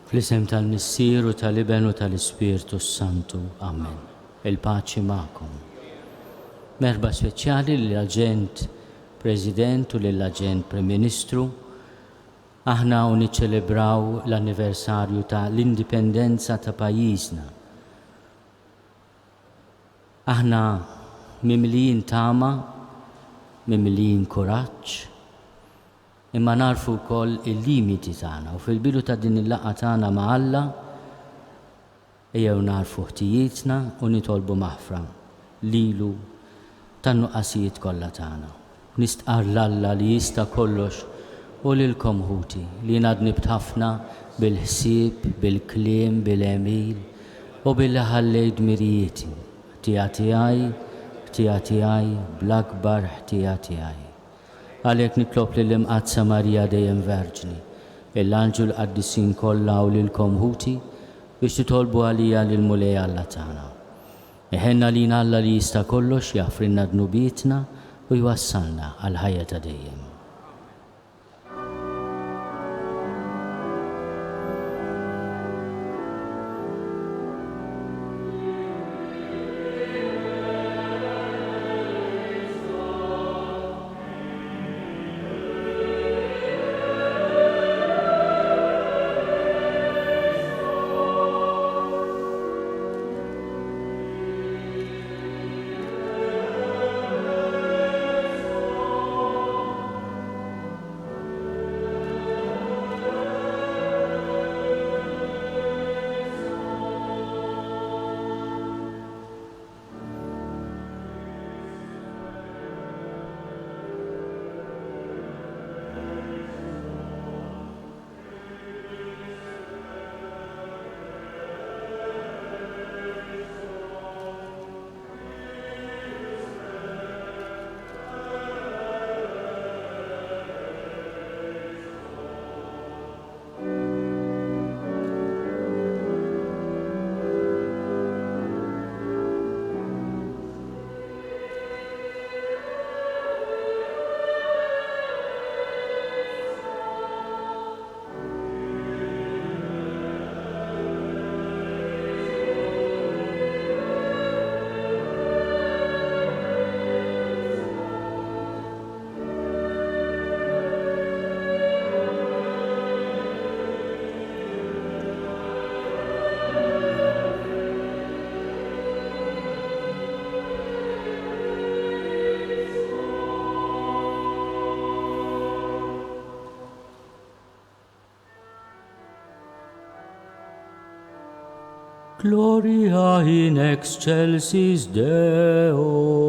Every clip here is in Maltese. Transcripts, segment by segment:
Fl-isem tal-Missier u tal-Iben u tal-Ispirtu Santu. Amen. Il-paċi ma'kom. Merba speċjali l-Aġent President u l-Aġent Prim Ministru. Aħna niċċelebraw l-anniversarju ta' l-Indipendenza ta' pajjiżna. Aħna mimlijin tama, mimlijin kuraġġ, imma narfu wkoll il-limiti tagħna u fil-bidu ta' din il-laqgħa tagħna ma' Alla ejjew narfu ħtijietna u nitolbu maħfra lilu tan-nuqqasijiet kollha tagħna. Nistqar l-Alla li jista' kollox u lilkom ħuti li ngħadnibt ħafna bil-ħsieb, bil-kliem, bil-emil u billi ħallejt dmirijieti. Ħtija tiegħi bl-akbar ħtija tiegħi. Għalhekk nitlob lill-Imqazza Marija dejjem Verġni, l-Anġu l-Qaddisin kollha u lilkom ħuti biex titolbu għalija lil mulej Alla tagħna. Iħenna lina Alla li jista' kollox jaħfrilna dnubietna u jwassalna għal ħajja ta' dejjem. Gloria in excelsis Deo.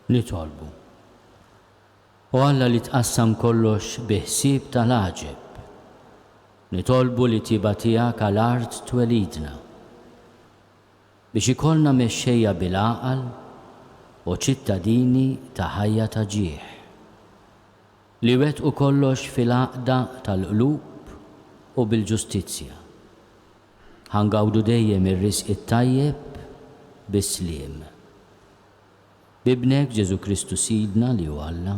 nitolbu. U Alla li tqassam kollox biħsieb tal-aġeb. Nitolbu li tiba tiegħek għall-art twelidna biex ikollna mexxejja bil-għaqal u ċittadini ta' ħajja ta' ġieħ li wettqu kollox fil-għaqda tal-qlub u bil-ġustizzja. Ħangawdu dejjem ir-risq it-tajjeb bis-sliem. Bibnek Ġesu Kristu Sidna li hu Alla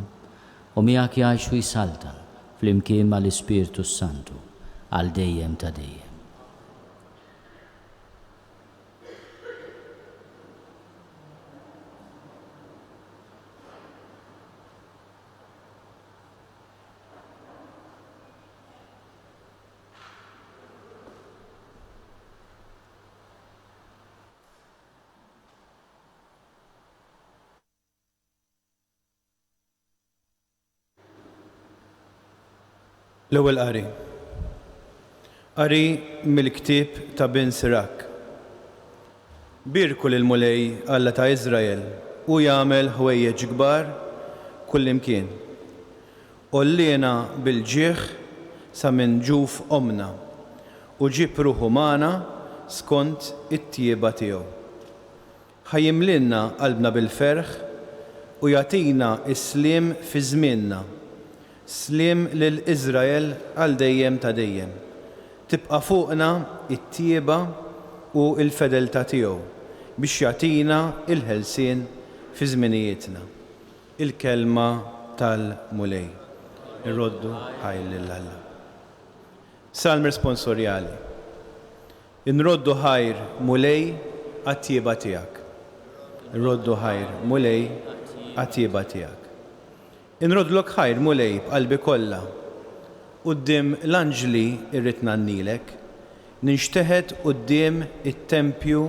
u miegħek jgħix u jsaltan flimkien mal-Ispirtu Santu għal dejjem ta' dejjem. L-ewwel qari. Qari mill-ktieb ta' bin Sirak. Birku lil-mulej Alla ta' Iżrael u jagħmel ħwejjeġ kbar kullimkien. Ollina bil-ġieħ sa minn ġuf omna u ġib ruħu magħna skont it-tjieba tiegħu. Ħajjimlilna qalbna bil-ferħ u jagħtina s-sliem fi żmienna. Sliem lil Iżrael għal dejjem ta' dejjem. Tibqa' fuqna it-tjieba u l-fedeltà tiegħu biex jagħtina il-ħelsien fi żminijietna. Il-kelma tal-mulej. Irroddu ħajl lil Alla. Salm responsorjali. Inroddu ħajr mulej għat-tjieba tiegħek. Irroddu ħajr mulej għat-tjieba tiegħek. Inrodlok ħajr mulej b'qalbi kollha. Quddiem l-anġli irrid nannilek, ninxteħed quddiem it-tempju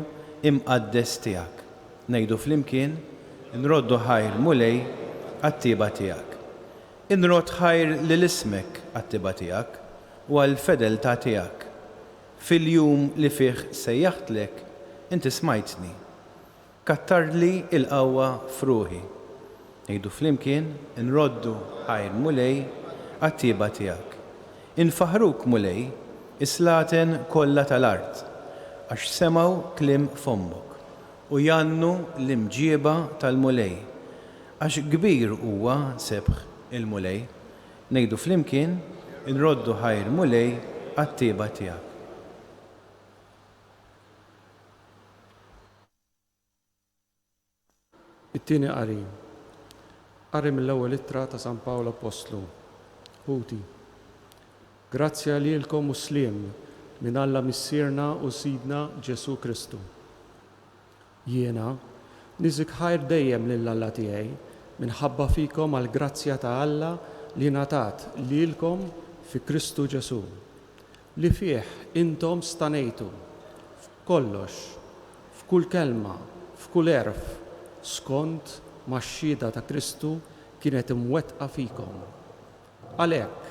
imqaddes tiegħek. Ngħidu flimkien, inroddu ħajr mulej għat-tjieba tiegħek. Inrod ħajr lil ismek għat-tjieba tiegħek u għall-fedeltà tiegħek. Fil-jum li fih sejjaħtlek, inti smajtni. Kattarli il-qawwa f'ruħi. Ngħidu flimkien, inroddu ħajr mulej għat-tjieba tiegħek. Infaħruk mulej islaten kollha tal-art għax semgħu kliem fombok u jannu l-imġieba tal-mulej għax kbir huwa sebħ il-mulej. Ngħidu flimkien, inroddu ħajr mulej għat-tjieba tiegħek. It-tieni qari. Qari mill-ewwel ittra ta' San Pawlu Apostlu. Ħuti. Grazzja lilkom u sliem minn Alla missierna u Sidna Ġesu Kristu. Jiena niżik ħajr dejjem lil Alla tiegħi minħabba fikom għall grazzja ta' Alla li ngħatat lilkom fi Kristu Ġesu. Li fih intom stanejtu f'kollox, f'kull kelma, f'kull erf, skont max-xhieda ta' Kristu kienet imwettqa fikom. Għalhekk,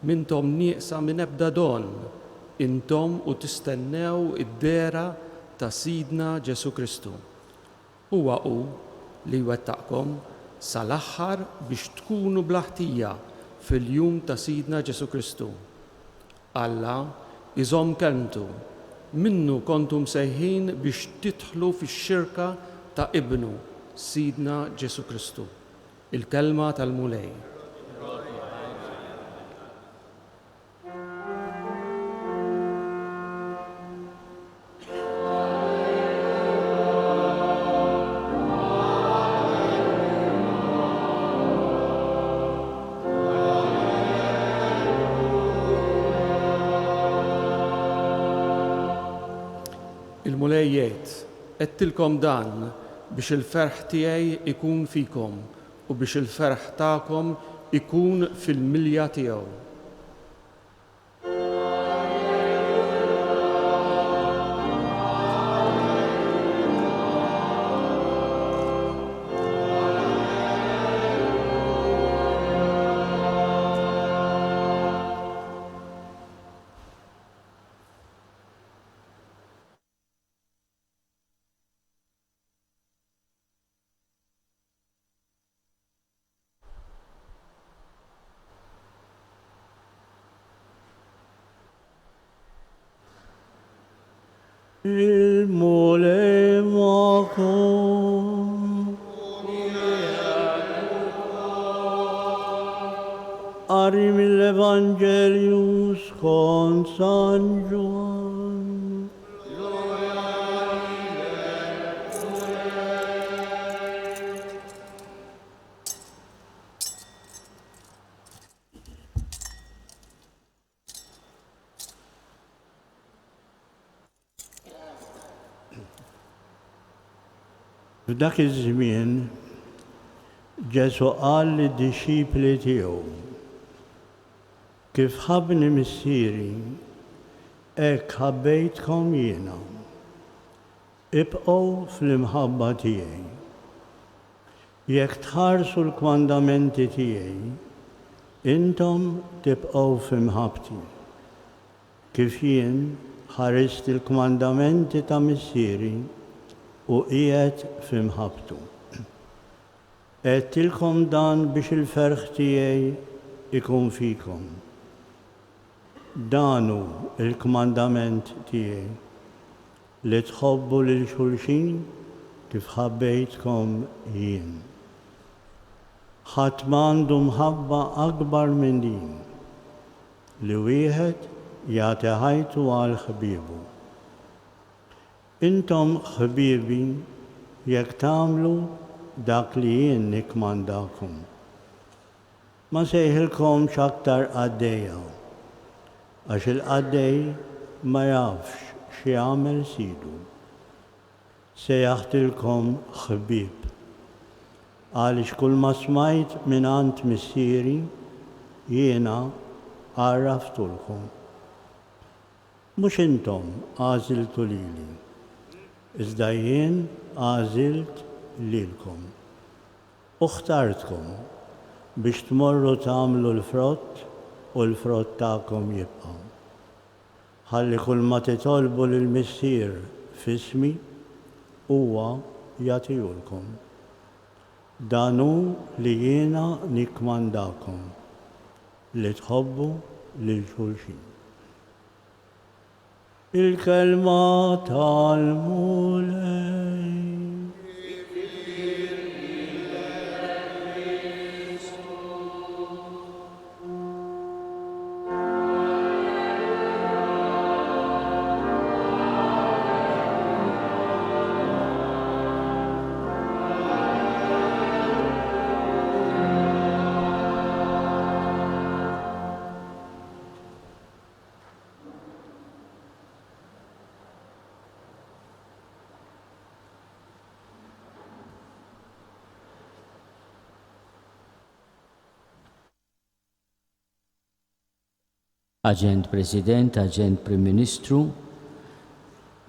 mintom nieqsa minn ebda don, intom u tistennew id-dera ta' Sidna Ġesu Kristu. Huwa hu li jwettaqkom sal-aħħar biex tkunu blaħtija fil-jum ta' Sidna Ġesu Kristu. Alla iżomm kelmtu, minnu kontum sejħin biex tidħlu fix-xirka ta' Ibnu Sidna Ġesu Kristu. Il-kelma tal-mulej. Il-mulej jgħid, qedtilkom dan biex il-ferħ tiegħi ikun fikom u biex il-ferħ tagħkom ikun fil-milja tiegħu. Il-mole ma'kom. Ari mill-Evangelium skont San Ġwan. F'dak iż-żmien Ġesu qal lid-dixxipli tiegħu: kif ħabni missieri, hekk ħabbejtkom jiena. Ibqgħu fl-imħabba tiegħi. Jekk tħarsu l-kmandamenti tiegħi, intom tibqgħu f'imħabbti. Kif jien ħarist il-kmandamenti ta' missieri u qiegħed f'imħabbtu. Għedtilkom dan biex il-ferħ tiegħi ikun fikom. Danu il-kmandament tiegħi li tħobbu lil xulxin kif ħabbejtkom jien. Ħadd m'għandu mħabba akbar minn din li wieħed jagħti ħajtu għal ħbiebu. Intom ħbiebi jekk tagħmlu dak li jien nikmandakom. Ma sejħilkomx aktar għaddejja, għax il-qaddej ma jafx x'jagħmel sidu. Sejjaħtilkom ħbieb, għaliex kull ma smajt minn għand missieri jiena għarraftulkom. Mhux intom għażiltu lili, iżda jien għażilt lilkom. U ħtartkom biex tmorru tagħmlu l-frott u l-frott tagħkom jibqa'. Ħalli kull ma titolbu lill-missier f'ismi huwa jagħtihulkom. Dan hu li jiena nikkmandakom li tħobbu lil xulxin. Il-kelma tal-mulej. Aġent President, Aġent Prim Ministru,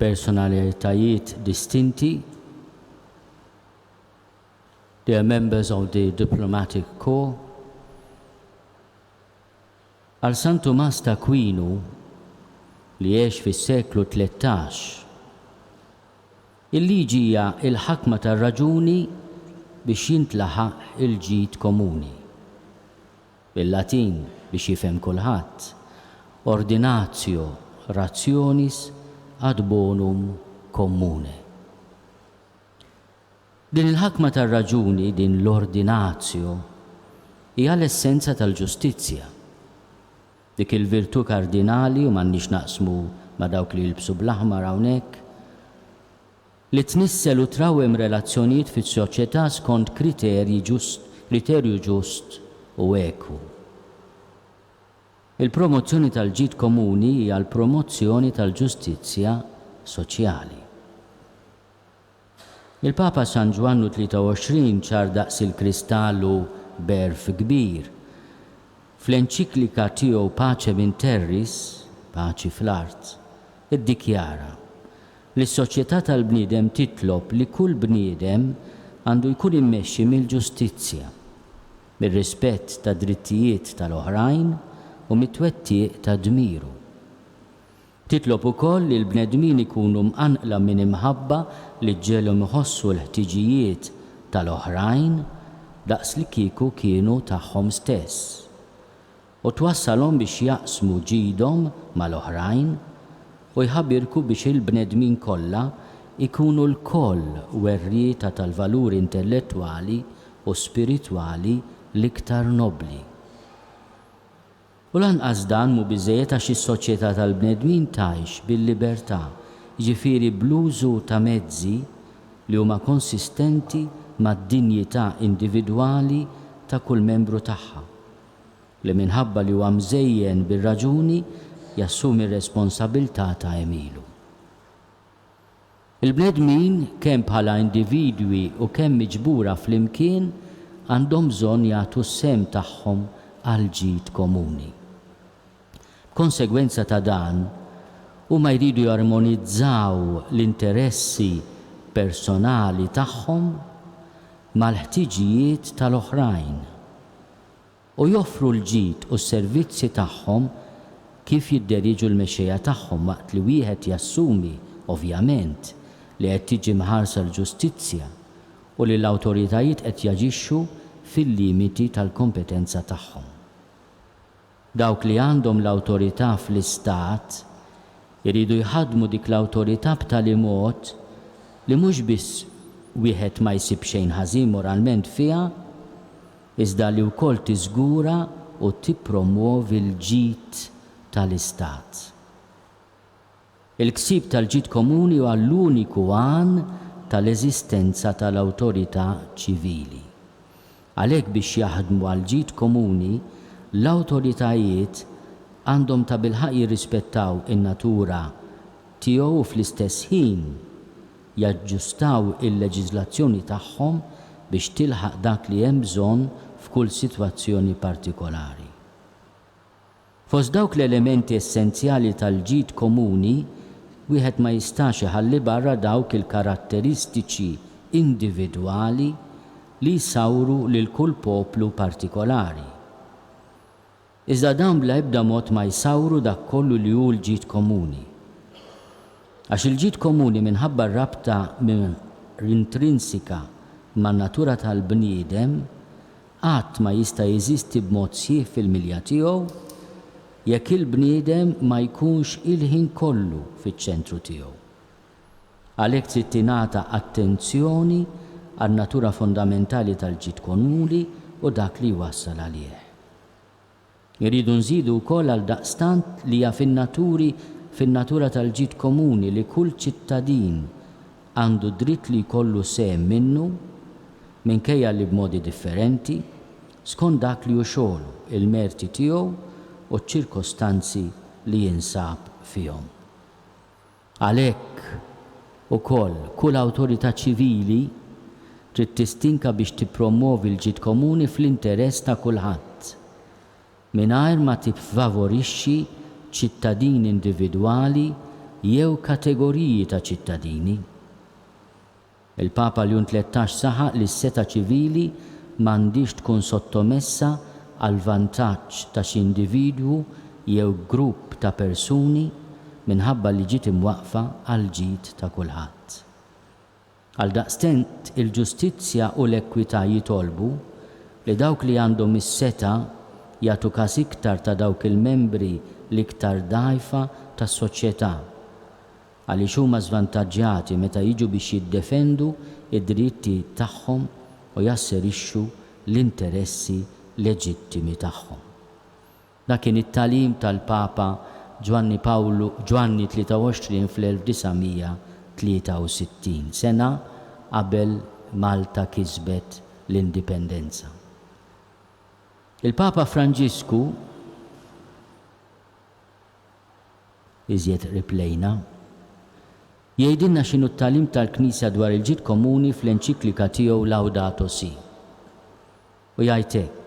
personalitajiet distinti, dear members of the Diplomatic Corps, għal San Tomas d'Aquinu li jgħix fis-seklu 13. Il-liġi hija il-ħakma tar-raġuni biex jintlaħaq il-ġid komuni. Bil-Latin biex jifhem kulħadd. Ordinatio rationis ad bonum commune. Din il-ħakma tar-raġuni, din l-ordinatio, hija l-essenza tal-ġustizzja. Dik il-virtu kardinali u m'għandniex naqsmu ma' dawk li jilbsu bl-aħmar hawnhekk, li tnissel u trawem relazzjonijiet fis-soċjetà skont kriterju ġust u ekwu. Il-promozzjoni tal-ġid komuni hija l-promozzjoni tal-ġustizzja soċjali. Il-Papa San Ġwannu 23 ċar daqs il-kristallu berf kbir. Fl-enċiklika tiegħu Pace in Terris, paċi fl-art, iddikjara li s-soċjetà tal-bniedem titlob li kull bniedem għandu jkun immexxi mill-ġustizzja, mir-rispett ta' drittijiet tal-oħrajn u mit-twettiq ta' dmiru. Titlob ukoll li l-bnedmin ikunu mqanqla minn imħabba li ġġelhom iħossu l-ħtiġijiet tal-oħrajn daqs li kieku kienu tagħhom stess u twassalhom biex jaqsmu ġidhom mal-oħrajn u jħabbirku biex il-bnedmin kollha ikunu l-koll werrieta tal-valuri intellettwali u spiritwali l-iktar nobli. U lanqas dan mu biżejjed għax is-soċjetà tal-bnedmin tgħix bil-libertà, jiġifieri bl-użu ta' mezzi li huma konsistenti mad-dinjità individwali ta' kull membru tagħha, li minħabba li huwa mżejjen bir-raġuni jassumi r-responsabbiltà ta' emilu. Il-bnedmin kemm bħala individwi u kemm miġbura flimkien għandhom bżonn jagħtu s-sem tagħhom għal ġid komuni. Konsegwenza ta' dan huma jridu jarmonizzaw l-interessi personali tagħhom mal-ħtiġijiet tal-oħrajn u joffru l-ġid u s-servizzi tagħhom kif jidderiġu l-mexxejja tagħhom waqt li wieħed jassumi, ovvjament, li qed tiġi mħarsa l-ġustizzja u li l-awtoritajiet qed jaġixxu fil-limiti tal-kompetenza tagħhom. Dawk li għandhom l-awtorità fl-istat iridu jħadmu dik l-awtorità b'tali mod li mhux biss wieħed ma jsib xejn ħażin moralment fiha, iżda li wkoll tiżgura u tippromuovi l-ġid tal-istat. Il-ksib tal-ġid komuni huwa l-uniku għan tal-eżistenza tal-awtorità ċivili. Għalhekk biex jaħdmu għal ġid komuni, l-awtoritajiet għandhom ta' bilħaq jirrispettaw in-natura tiegħu u fl-istess ħin jaġġustaw il-leġiżlazzjoni tagħhom biex tilħaq dak li hemm bżonn f'kull sitwazzjoni partikolari. Fost dawk l-elementi essenzjali tal-ġid komuni, wieħed ma jistax iħalli barra dawk il-karatteristiċi individwali li jsawru lil kull poplu partikolari. Iżda dan bla ebda mod ma jsawru dak kollu li hu l-ġid komuni. Għax il-ġid komuni minħabba rabta intrinsika man-natura tal-bniedem qatt ma jista' jeżisti b'mod sħiħ fil-milja tiegħu jekk il-bniedem ma jkunx il-ħin kollu fiċ-ċentru tiegħu. Għalhekk trid tingħata attenzjoni għan-natura fondamentali tal-ġid komuni u dak li jwassal għalih. Iridu nżidu wkoll għal daqstant li hija fin-natura tal-ġid komuni li kull ċittadin għandu dritt li jkollu sehem minnu minkejja li b'modi differenti skont dak li hu xogħlu, il-merti tiegħu u ċ-ċirkostanzi li jinsab fihom. Għalhekk ukoll kull awtorità ċivili trid tistinka biex tippromovi l-ġid komuni fl-interess ta' kulħadd mingħajr ma tiffavorixxi ċittadini individwali jew kategoriji ta' ċittadini. Il-Papa Leon 13 saħaq li s-seta ċivili m'għandix tkun sottomessa għal vantaġġ ta' xi individwu jew grupp ta' persuni minħabba li ġiet imwaqfa għal ġid ta' kulħadd. Għaldaqstant il-ġustizzja u l-ekwità jitolbu li dawk li għandhom is-seta jagħtu każ iktar ta' dawk il-membri l-iktar dgħajfa tas-soċjetà għaliex huma żvantaġġjati meta jiġu biex jiddefendu id-diritti tagħhom u jasserixxu l-interessi leġittimi tagħhom. Dak kien it-tagħlim tal-Papa Giovanni 23 fl-1963, sena qabel Malta kisbet l-Indipendenza. Il-Papa Franġisku iżjed riplejna jgħidilna x'inhu t-tagħlim tal-Knisja dwar il-ġid komuni fl-enċiklika tiegħu Laudato Si. U jgħid hekk: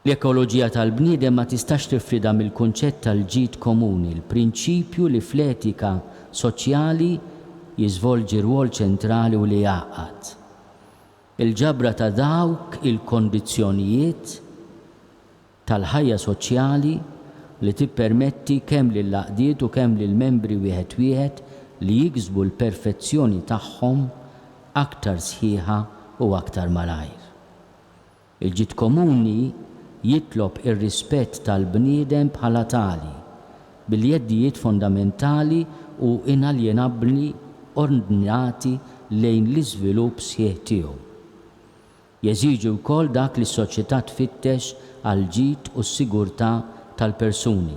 l-ekoloġija tal-bniedem ma tistax tifrida mill-kunċett tal-ġid komuni, l-prinċipju li fl-etika soċjali jiżvolġi rwol ċentrali u li jgħaqqad. Il-ġabra ta' dawk il-kondizzjonijiet tal-ħajja soċjali li tippermetti kemm lill-għaqdiet u kemm lill-membri wieħed li jiksbu l-perfezzjoni tagħhom aktar sħiħa u aktar malajr. Il-ġid komuni jitlob ir-rispett tal-bniedem bħala tali, bil-jeddijiet fondamentali u inaljenabbli ordnati lejn l-iżvilupp sħiħ tiegħu. Jeżiġi wkoll dak li s-soċjetà tfittex għal ġid u s-sigurtà tal-persuni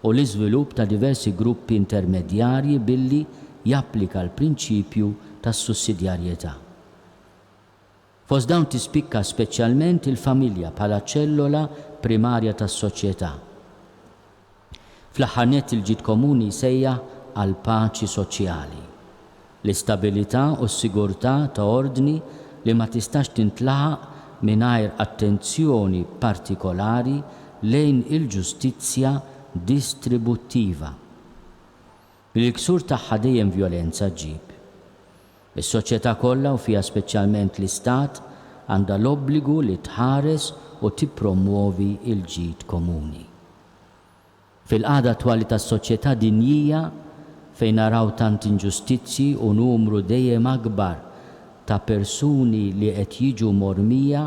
u l-iżvilupp ta' diversi gruppi intermedjarji billi japplika l-prinċipju tas-sussidjarjetà. Fost dawn tispikka speċjalment il-familja bħala ċellola primarja tas-soċjetà. Fl-aħħar nett il-ġid komuni jsejjaħ għal paċi soċjali, l-istabilità u s-sigurtà ta' ordni li ma tistax tintlaħaq mingħajr attenzjoni partikolari lejn il-ġustizzja distributtiva. Bil-ksur tagħha dejjem vjolenza ġġib. Is-soċjetà kollha u fiha speċjalment l-Istat għandha l-obbligu li tħares u tippromuovi l-ġid komuni. Fil-qagħda attwali tas-soċjetà dinjija fejn naraw tant inġustizzji u numru dejjem akbar ta' persuni li qed jiġu mormija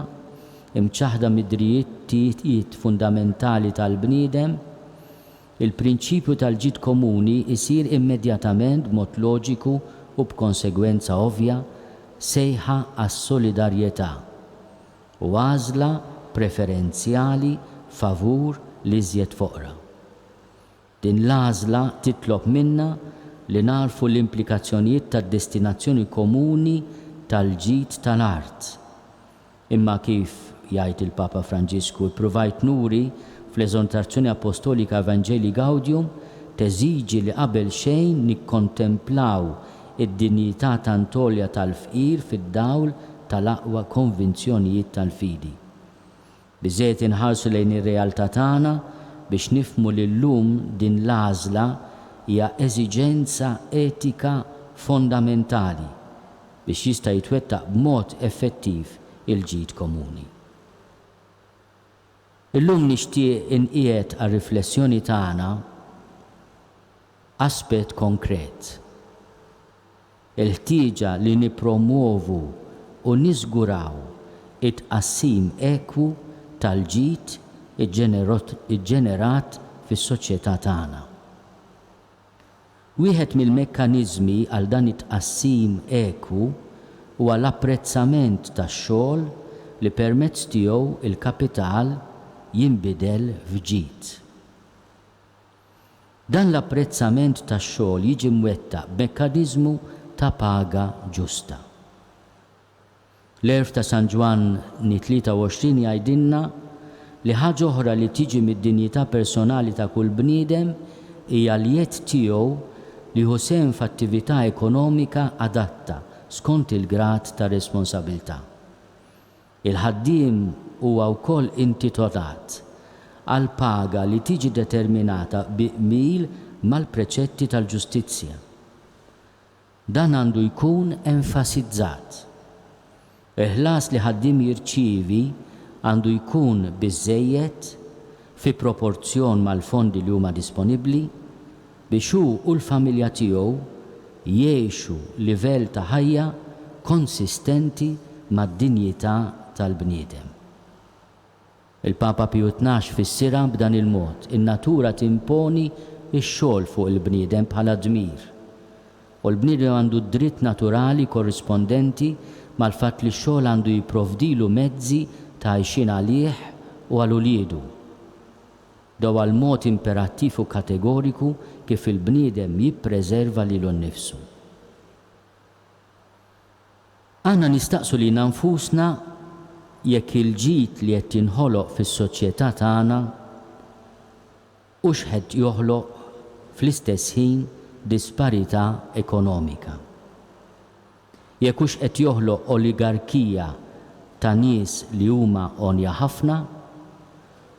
imċaħda mid-drittijiet fundamentali tal-bniedem, il-prinċipju tal-ġid komuni jsir immedjatament b'mod loġiku u b'konsegwenza ovvja sejħa għas-solidarjetà u għażla preferenzjali favur l-iżjed foqra. Din l-għażla titlob minna li narfu l-implikazzjonijiet tad-destinazzjoni komuni tal-ġid tal-art. Imma kif jgħid il-Papa Franġisku ippruvajt nuri fl-eżontazzjoni apostolika Evangelii Gaudium teżiġi li qabel xejn nikkontemplaw id-dinjità tantolja tal-fqir fid-dawl tal-aqwa konvinzjonijiet tal-fidi. Biżżejjed inħarsu lejn ir-realtà tagħna biex nifhmu li llum din l-għażla hija eżiġenza etika fondamentali biex jista' jitwettaq b'mod effettiv il-ġid komuni. Illum nixtieq inqiegħed għar-riflessjoni tagħna aspett konkret. Il-ħtieġa li nippromuovu u niżguraw it-tqassim ekwu tal-ġid iġġenerat fis-soċjetà tagħna. Wieħed mill-mekkaniżmi għal dan it-tqassim ekwu huwa l-apprezzament tax-xogħol li permezz tiegħu il-kapital jinbidel f'ġid. Dan l-apprezzament tax-xogħol jiġi mwettaq b'mekkaniżmu ta' paga ġusta. L-erf ta' San Ġwanni 23 jgħidilna li ħaġa oħra li tiġi mid-dinjità personali ta' kull bniedem hija l-jed tiegħu li hu sehem f'attività ekonomika adatta skont il-grad ta' responsabilità. Il-ħaddiem huwa wkoll intitolat għal paga li tiġi determinata biqbil mal-preċetti tal-ġustizzja. Dan għandu jkun enfasizzat. Il-ħlas li ħaddiem jirċievi għandu jkun biżżejjed fi proporzjon mal-fondi li huma disponibbli biex hu u l-familja tiegħu jgħixu livell ta' ħajja konsistenti mad-dinjità tal-bniedem. Il-Papa Piju XII fissira b'dan il-mod in-natura timponi x-xogħol fuq il-bniedem bħala dmir. U l-bniedem għandu dritt naturali korrispondenti mal-fatt li x-xogħol għandu jipprovdilu mezzi ta' għajxin għalih u għal uliedu. Daw għal mod imperattiv u kategoriku kif il-bniedem jippreserva lilu nnifsu. Għandna nistaqsu li nfusna jekk il-ġid li qed tinħoloq fis-soċjetà tagħna hux qed joħloq fl-istess ħin disparità ekonomika. Jekk hux qed joħloq oligarkija ta' nies li huma onja ħafna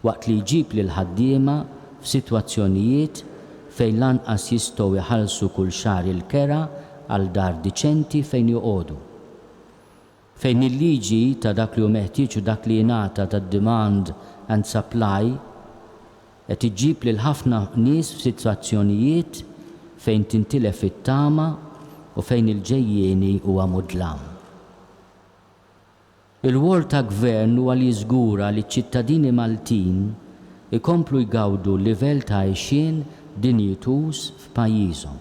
waqt li jġib lil ħaddiema f'sitwazzjonijiet fejn lanqas jistgħu jħallsu kull xahar il-kera għal dar diċenti fejn joqogħdu. Fejn il-liġi ta' dak li hu meħtieġ u dak li jingħata tad-demand and supply qed iġġib lil ħafna nies f'sitwazzjonijiet fejn tintilef it-tama u fejn il-ġejjieni huwa mudlam. Il-wol ta' gvern huwa li jiżgura li ċ-ċittadini Maltin ikomplu jgawdu l-livell ta' għajxien dinjitus f'pajjiżhom.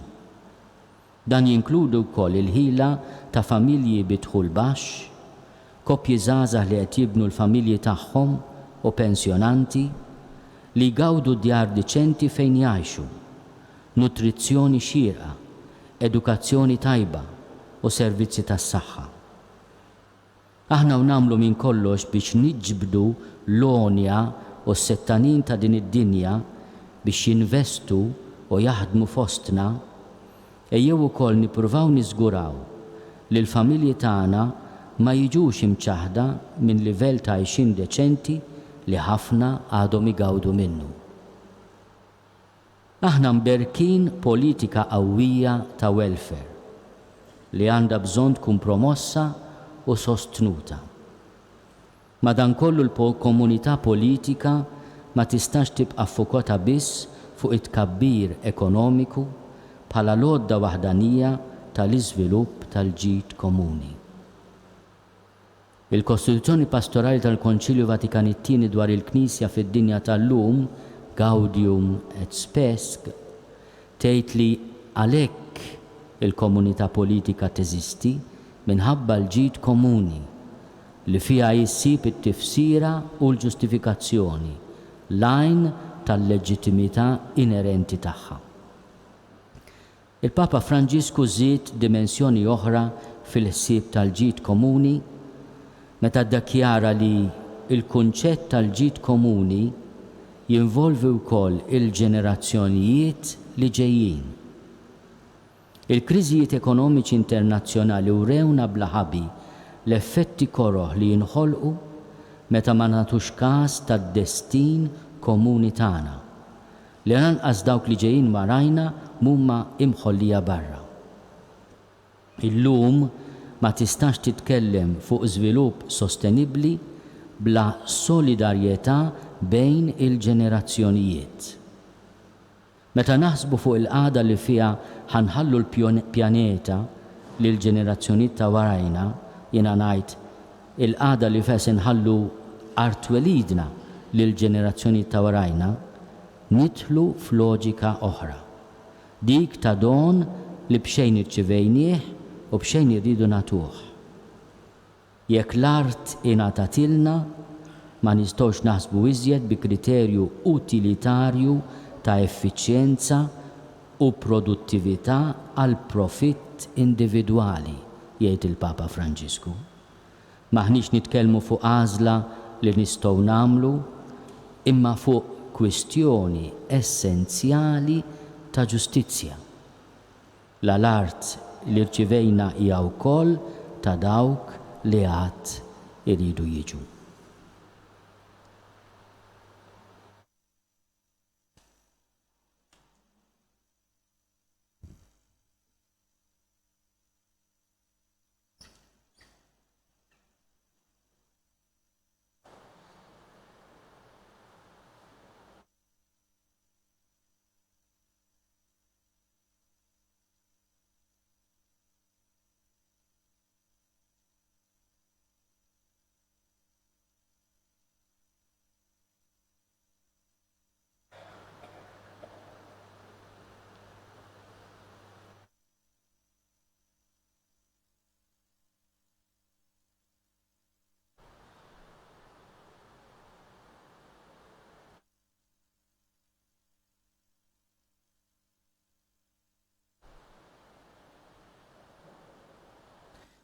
Dan jinkludu wkoll il-ħila ta' familji bidħul baxx, koppji żgħażagħ li qed jibnu l-familji tagħhom u pensjonanti li jgawdu djar diċenti fejn jgħixu, nutrizzjoni xierqa, edukazzjoni tajba u servizzi tas-saħħa. Aħna nagħmlu minn kollox biex niġbdu l-onja u s-settanin ta' din id-dinja biex jinvestu u jaħdmu fostna, ejjew ukoll nippruvaw niżguraw li l-familji tagħna ma jiġux imċaħda minn livell ta' għajxin deċenti li ħafna għadhom igawdu minnu. Aħna mberkin politika qawwija ta' welfare li għandha bżonn tkun promossa u sostnuta. Madankollu l-komunità politika ma tistax tibqa' ffokata biss fuq it-tkabbir ekonomiku bħala lodda waħdanija tal-iżvilupp tal-ġid komuni. Il-Kostituzzjoni Pastorali tal-Konċilju Vatikan it-Tieni dwar il-Knisja fid-dinja tal-lum, Gaudium et Spes, tgħid li għalhekk il-komunità politika teżisti minħabba l-ġid komuni li fiha jissib it-tifsira u l-ġustifikazzjoni, l-għajn tal-leġittimità inerenti tagħha. Il-Papa Franġisku żied dimensjoni oħra fil-ħsieb tal-ġid komuni meta ddakjara li il-kunċett tal-ġid komuni jinvolvi wkoll il-ġenerazzjonijiet li ġejjin. Il-kriżijiet ekonomiċi internazzjonali urewna bla ħabi l-effetti koroħ li jinħolqu meta ma nagħtux każ tad-destin komuni tagħna li lanqas dawk li ġejjin warajna mhuma imħollija barra. Illum ma tistax titkellem fuq żvilupp sostenibbli bla solidarjetà bejn il-ġenerazzjonijiet. Meta naħsbu fuq il-qagħda li fiha ħanħallu l-pjaneta lil ġenerazzjonijiet ta' warajna, jiena ngħid il-qagħda li fes inħallu art welidna lil ġenerazzjonijiet ta' warajna, nidħlu f'loġika oħra. Dik ta' don li b'xejn irċivejnieh u b'xejn irridu nagħtuh. Jekk l-art ingħatatilna, ma nistgħux naħsbu iżjed bi kriterju utilitarju ta' effiċjenza u produttività għal profitt individwali, jgħid il-Papa Franġisku. Maħniex nitkellmu fuq għażla li nistgħu nagħmlu, imma fuq kwistjoni essenzjali ta' ġustizzja. L-art li rċivejna hija wkoll ta' dawk li għad iridu jiġu.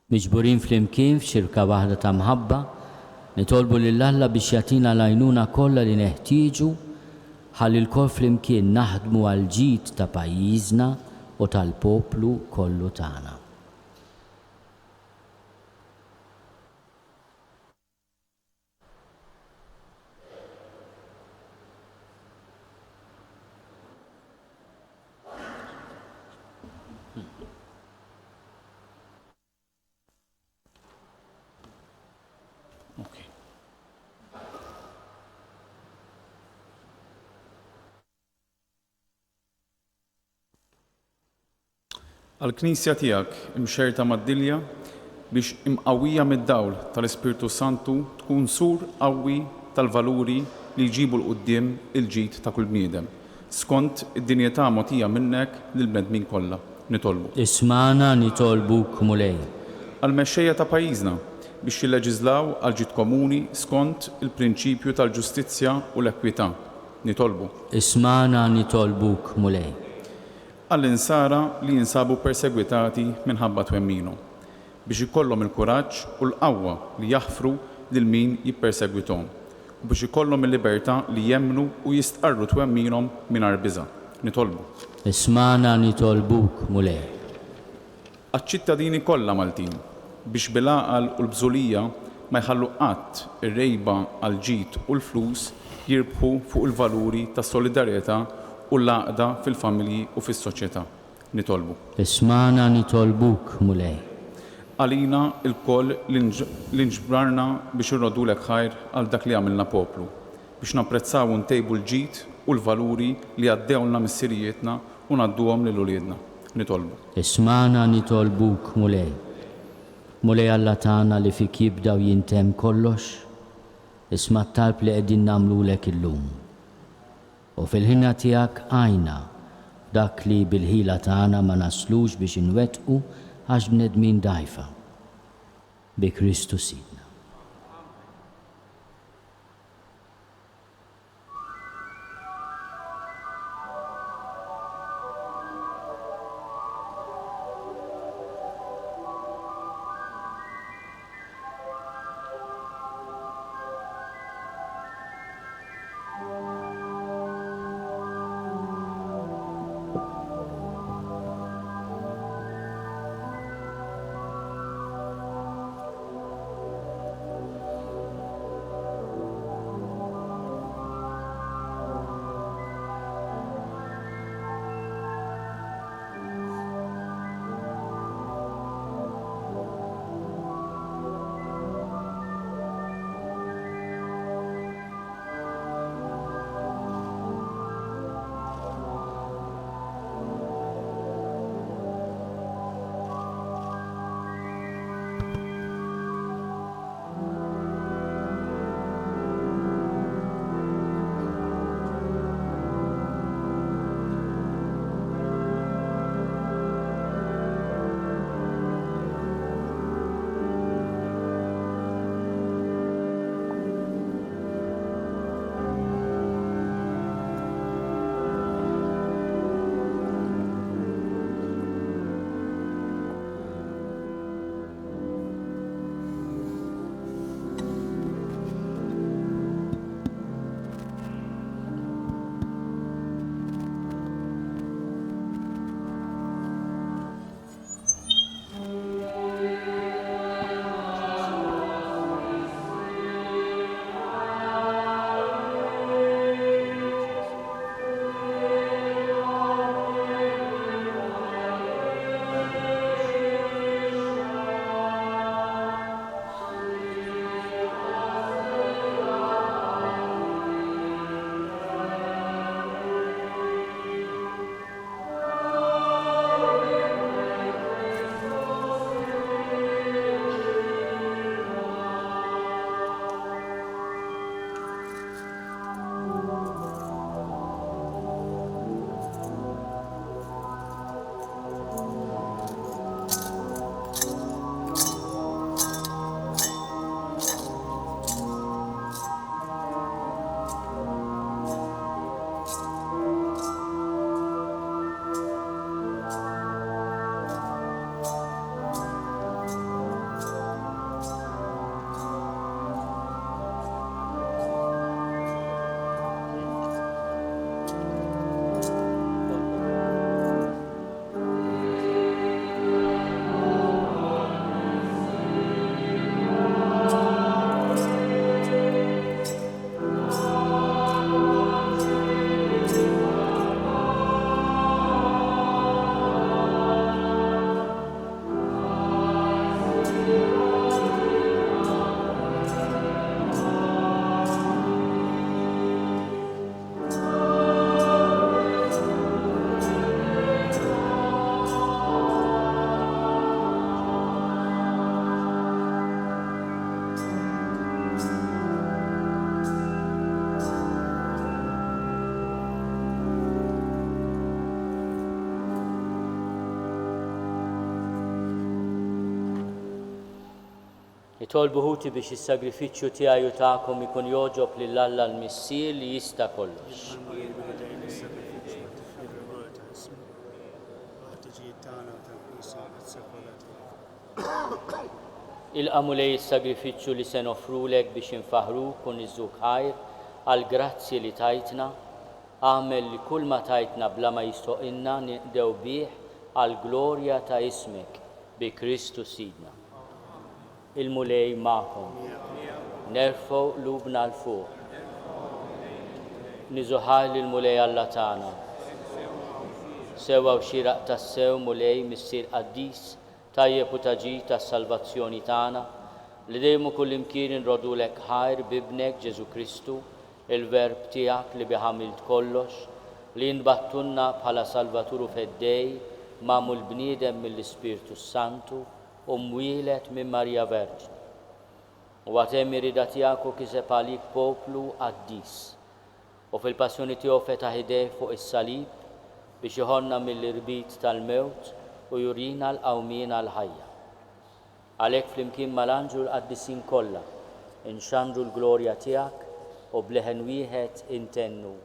Miġburin flimkien f'xirka waħda ta' mħabba, nitolbu lill-Alla biex jagħtina l-għajnuna kollha li neħtieġu ħalli l-kol flimkien naħdmu għal ġid ta' pajjiżna u tal-poplu kollu tagħna. Għal-Knisja tiegħek imxerta mad-dilja biex imqawwija mid-dawl tal-Ispirtu Santu tkun sur qawwi tal-valuri li jġibu l-qudiem il-ġid ta' kull bniedem. skont id-dinjetà mogħtija minnek lill-bnedmin kollha. Nitolbu. Ismana nitolbuk mulej. Għal-mexxejja ta' pajjiżna biex jilleġislaw għal ġid komuni skont il-prinċipju tal-ġustizzja u l-ekwità. Nitolbu. Ismana nitolbuk mulej. Għall-insara li jinsabu persegwitati minħabba twemminhom biex ikollhom il-kuraġġ u l-qawwa li jaħfru lil min jippersegwithom u biex ikollhom il-libertà li jemmnu u jistqarru twemminhom mingħajr biża'. Nitolbu. Ismana nitolbuk mulej. Għaċ-ċittadini kollha Maltin biex bil-għaqal u l-bżulija ma jħallu qatt ir-rejba għal ġid u l-flus jirbħu fuq il-valuri tas-solidarjetà u l-għaqda fil-familji u fis-soċjetà. Nitolbu. Ismana nitolbuk mulej. Għalina il-koll l-inġbrarna biex irrodulek ħajr għal dak li għamilna poplu, biex napprezzaw ntejbu l-ġid u l-valuri li għaddewlna mis-sirijietna u ngħadduhom lil uliedna. Nitolbu. Ismana nitolbuk mulej. Mulej Alla tagħna li fik jibda u jintemm kollox, isma' t-talb li qegħdin nagħmlulek illum. U fil-ħina tiegħek għajna dak li bil-ħila tagħna ma naslux biex inwettqu għax bnedmin dajfa. Bi Kristu Sidna. Nitolbu ħuti biex is-sagrifiċċju tiegħi u tagħkom ikun joġob lil Alla l-Missier li jista' kollox. Il-qamu lej is-sagrifiċċju li se nofrulek biex infaħruk u niżżuk ħajr għal grazzi li tajtna, għamel li kull ma tajtna bla ma jistoqilna niqdew bih għal glorja ta' ismek bi Kristu Sidna. Il-mulej ma'kom, nerfgħu lubna l-fuq, niżuħaj l-mulej Alla tagħna, sewa u xieraq tas-sew mulej missier qaddis tajjeb u taġid tas-salvazzjoni tagħna li dejjem kullimkien inrodulek ħajr bibnek Ġesu Kristu, il-verb tiegħek li biħamilt kollox, li nbattunna bħala Salvaturu feddej magħmul bniedem mill-Ispirtu Santu u mwielet minn Marja Verġin. U għatem irida tiegħek u kiseb għalik poplu qaddis u fil-passjoni tiegħu fetaħ idej fuq is-salib biex iħonna mill-irbit tal-mewt u jurina l-qawmien għal-ħajja. Għalhekk flimkien mal-anġlu l-qaddisin kollha inxandru l-glorja tiegħek u bleħen wieħed intennu.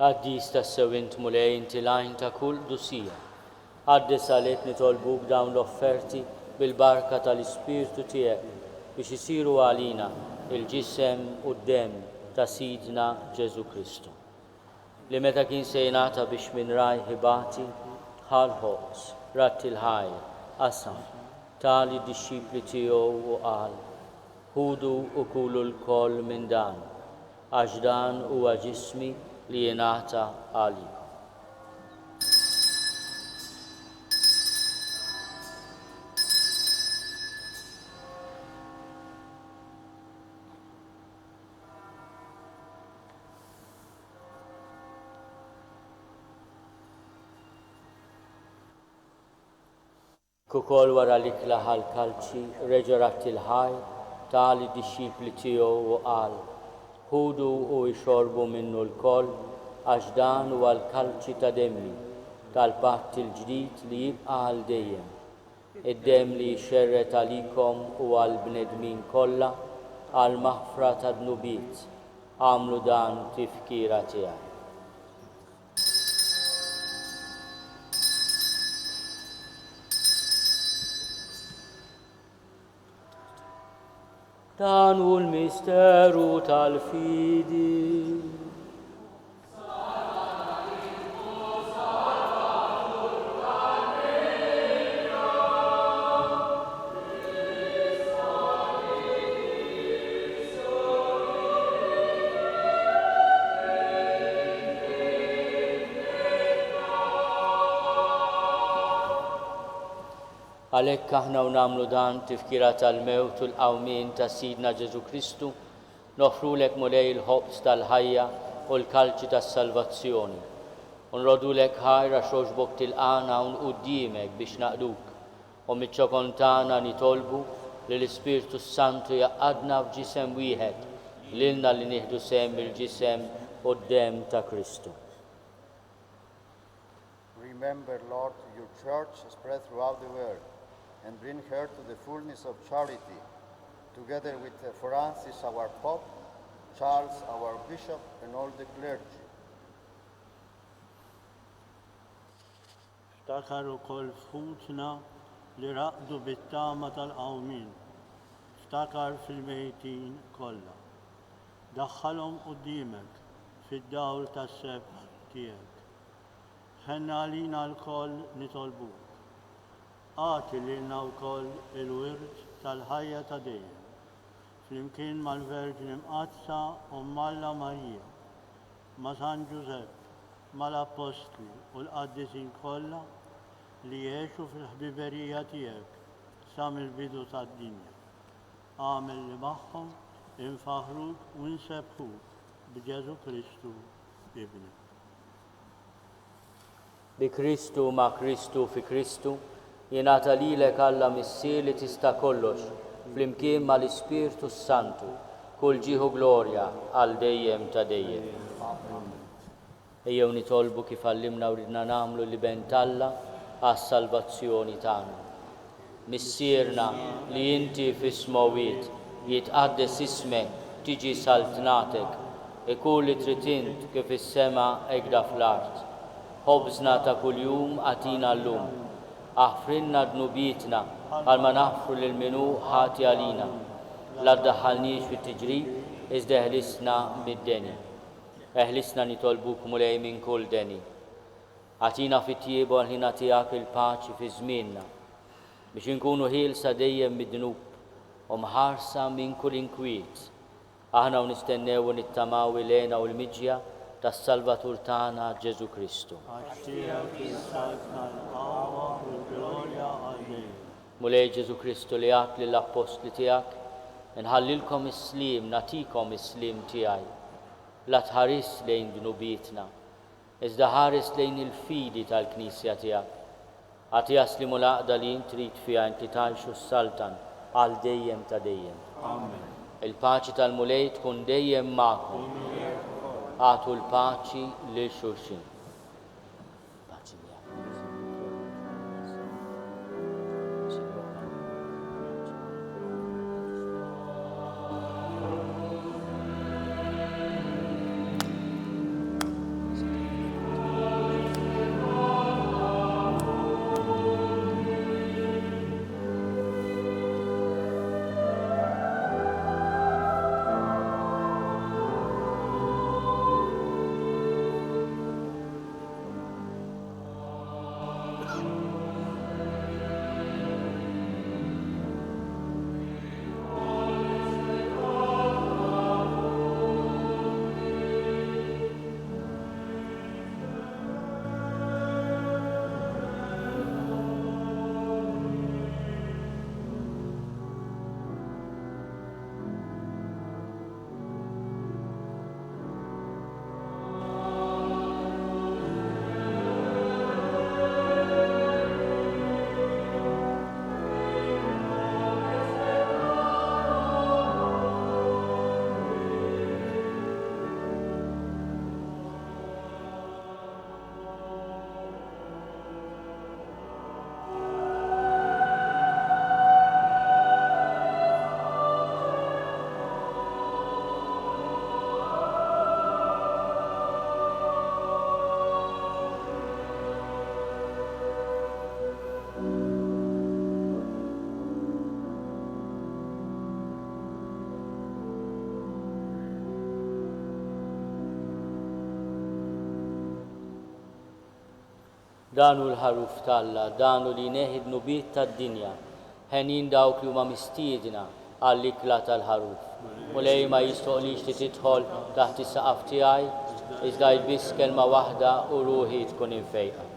Għaddis tas-sewint mulej inti lajn ta' kull dusija. Għaddis għalek nitolbuk dawn l-offerti bil-barka tal-Ispirtu tiegħek biex isiru għalina il-ġisem u d-dem ta' Sidna Ġesu Kristu. Li meta kien se jingħata biex minn raj ħibati ħalħoqs ratti l-ħajr qasam tali d-dixxipli tiegħu u qal ħudu u kulu l-koll minn dan għax dan huwa ġismi li jingħata għalikom. Kukol wara li klaħal kalċi reġa' ratti l-ħajr tali d-dixxipli tiegħu u qal ħudu u jxorbu minnu l-koll għax dan huwa l-kalċi ta' demmi tal-patt il-ġdid li jibqa' għal dejjem. Id-demm li jxerret għalikom u għal bnedmin kollha għal maħfra ta' dnubiet. Għamlu dan tifkira tiegħi. Dan hu l-misteru tal-fidi. Għalhekk aħna u nagħmlu dan tifkira tal-mewt u l-qawmien ta' Sidna Ġesu Kristu, nofrulek mulej il-ħobż tal-ħajja u l-kalċi tas-salvazzjoni. Nrodulek ħajra xoġbok tilqana un qudiemek biex naqduk, u miċ-ċokon tagħna nitolbu li l-Ispirtu Santu jaqadna f'ġisem wieħed lilna li nieħdu sehem bil-ġisem u d-demm ta' Kristu. Remember, Lord, your church spread throughout the world and bring her to the fullness of charity, together with Francis, our Pope, Charles, our Bishop, and all the clergy. Ftakar ukoll fħutna li raqdu bit-tama tal-qawmin. Ftakar fil-mejtin kollha. Daħħalhom quddiemek fid-dawl tas-sebħ tiegħek. Ħenna għalina l-koll nitolbuk. Għati lilna wkoll il-wirt tal-ħajja ta' dejjem. Flimkien mal-Verġin imqazza u Alla Marija, ma' San Giuseppe, mal-Apostli u l-qaddisin kollha li jgħixu fil-ħbiberija tiegħek sa mill-bidu tad-dinja. Għamel li magħhom infaħruk u nsebħuk b'Ġesu Kristu ibnek. Bi Kristu ma' Kristu fi Kristu, jingħata lilek Alla Missier li tista' kollox, flimkien mal-Ispirtu Santu, kull ġieħu glorja għal dejjem ta' dejjem. Ejjew nitolbu kif għallimna u ridna nagħmlu li bent Alla għas-salvazzjoni tagħna. Missierna li inti fis-smawiet jitqaddes ismek tiġi saltnatek, ikun li trid int kif is-sema hekk fl-art. Ħobżna ta' kuljum għatina llum, aħfrinna dnubietna għal ma naħfru lil minu ħati għalina. La ddaħħalniex fit-tiġrib iżda eħlisna mid-deni. Eħlisna nitolbuk mulej minn kull deni. Għatina fit-tiebu għal-ħina tiegħek il-paċi fi żmienna biex inkunu ħielsa dejjem mid-dnub u mħarsa minn kull inkwiet. Aħna u nistennew u nittamaw ilena u l-miġja tas-Salvatur tagħna Ġesu Kristu. Mulej Ġesu Kristu li għat lill-Apostli tiegħek, inħallilkom is-slim, natikom is-slim tiegħi. La tħares lejn dnubietna, iżda ħares lejn il-fidi tal-Knisja tiegħek. Għati jaslimu l-għaqda li trid fiha inti tgħixu s-saltan għal dejjem ta' dejjem. Amen. Il-paċi tal-mulej tkun dejjem magħkom. Għatu l-paċi lil xulxin. Danu l-ħaruf talla, danu li neħid nubiet tad-dinja, ħenin dawk li huma mistiedna għall-ikla tal-ħaruf. Mulej ma jistoqlix li tidħol taħt is-saqaf tiegħi, iżda jbiss kelma waħda u ruħi tkun infejqa.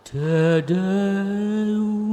Te Deum.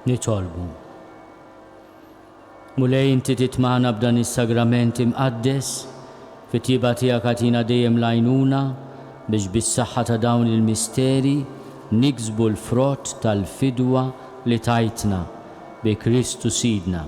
Nitolbu. Mulej inti titmana b'dan is-sagrament imqaddes, fit-tiba tiegħek għatina dejjem lajnuna biex bis-saħħa ta' dawn il-misteri niksbu l-frott tal-fidwa li tajtna bi Kristu Sidna.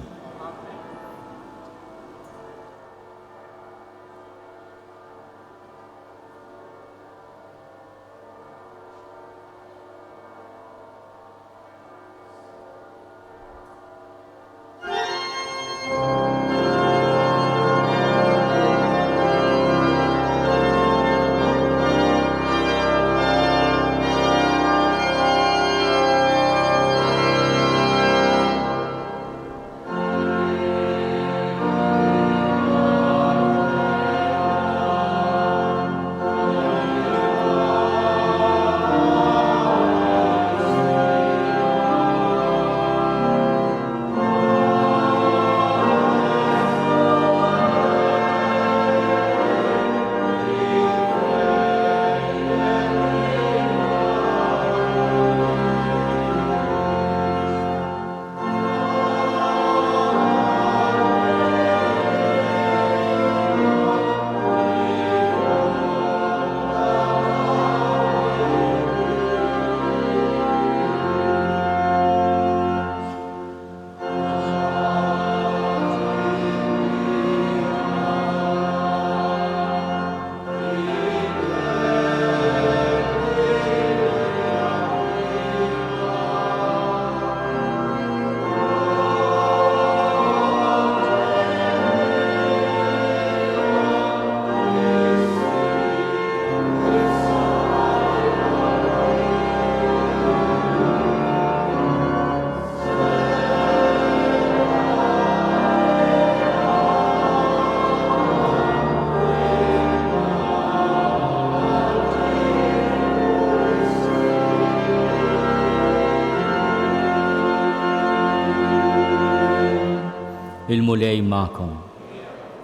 Il-mulej ma'kom.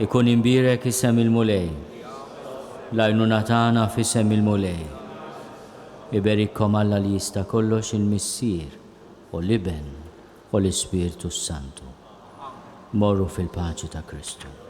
Ikun imbirek isem il-mulej. Lajnuna tagħna f'isem il-mulej. Iberikkom Alla li jista' kollox il-Missier u l-Iben u l-Ispirtu Santu. Morru fil-paċi ta' Kristu.